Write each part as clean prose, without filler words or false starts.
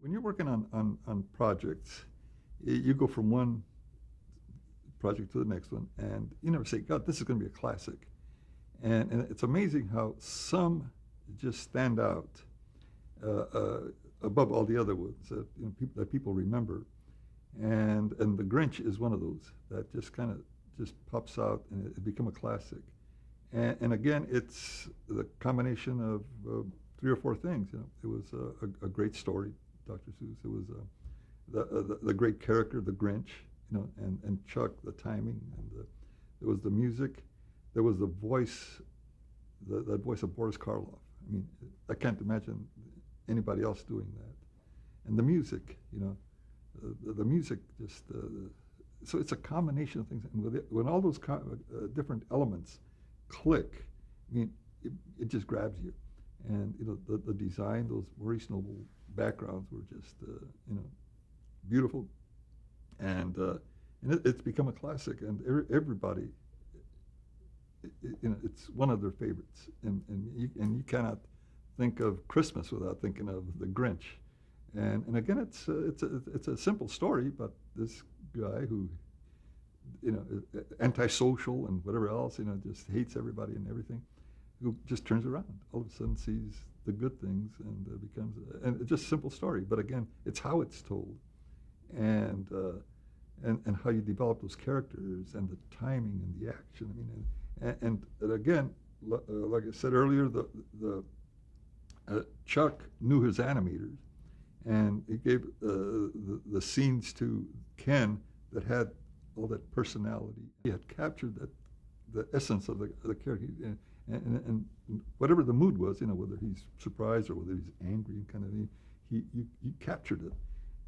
When you're working on projects, you go from one project to the next one, and you never say, God, this is going to be a classic. And it's amazing how some just stand out uh, uh, above all the other ones that, that people remember. And the Grinch is one of those that just kind of just pops out and it become a classic. And again, it's the combination of three or four things. It was a great story, Dr. Seuss. It was the great character, the Grinch, and Chuck, the timing, and there was the music, there was the voice, that voice of Boris Karloff. I mean, I can't imagine anybody else doing that. And the music, the music just, so it's a combination of things. And when all those different elements click, I mean, it just grabs you. And, the design, those Maurice Noble backgrounds were just, beautiful. And it's become a classic, and everybody, it's one of their favorites. And you cannot think of Christmas without thinking of the Grinch. And again, it's a simple story, but this guy who, antisocial and whatever else, just hates everybody and everything, who just turns around, all of a sudden sees the good things and becomes, and it's just a simple story. But again, it's how it's told, and how you develop those characters and the timing and the action. I mean, and again, like I said earlier, the Chuck knew his animators, and he gave the scenes to Ken that had all that personality. He had captured the essence of the character, and whatever the mood was, whether he's surprised or whether he's angry and kind of thing, he captured it.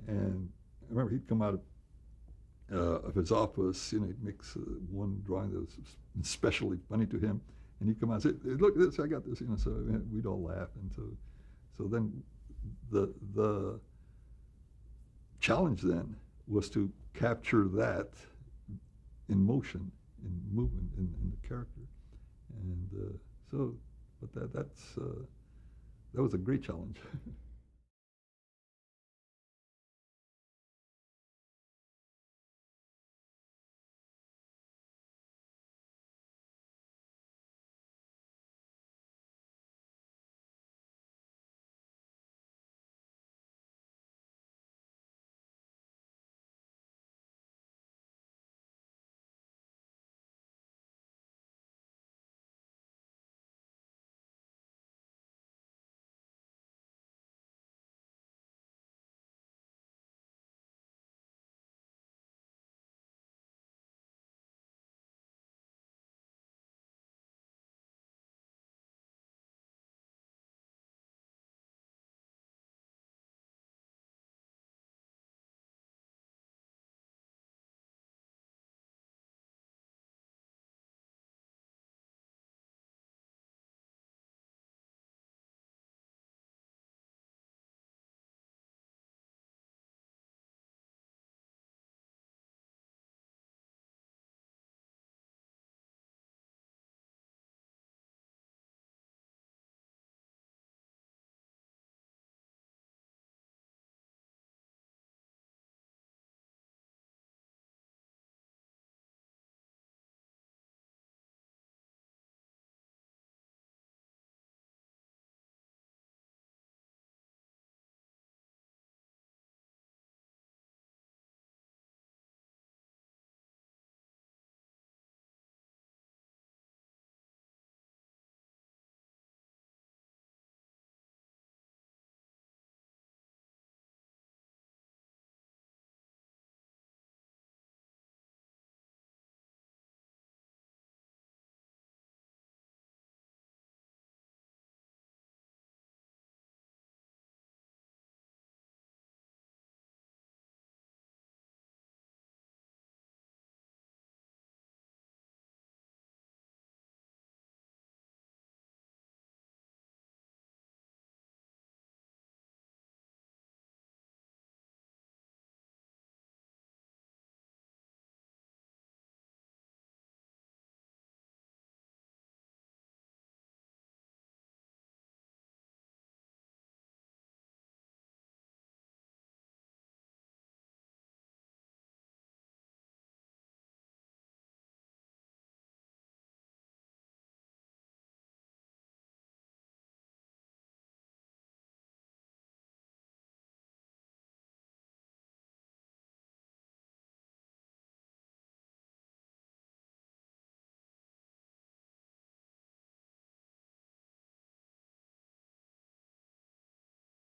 And I remember he'd come out of his office, he'd mix one drawing that was especially funny to him, and he'd come out and say, "Hey, look at this, I got this," so we'd all laugh. And so then the challenge then was to capture that in motion, in movement, in the character. And but that was a great challenge.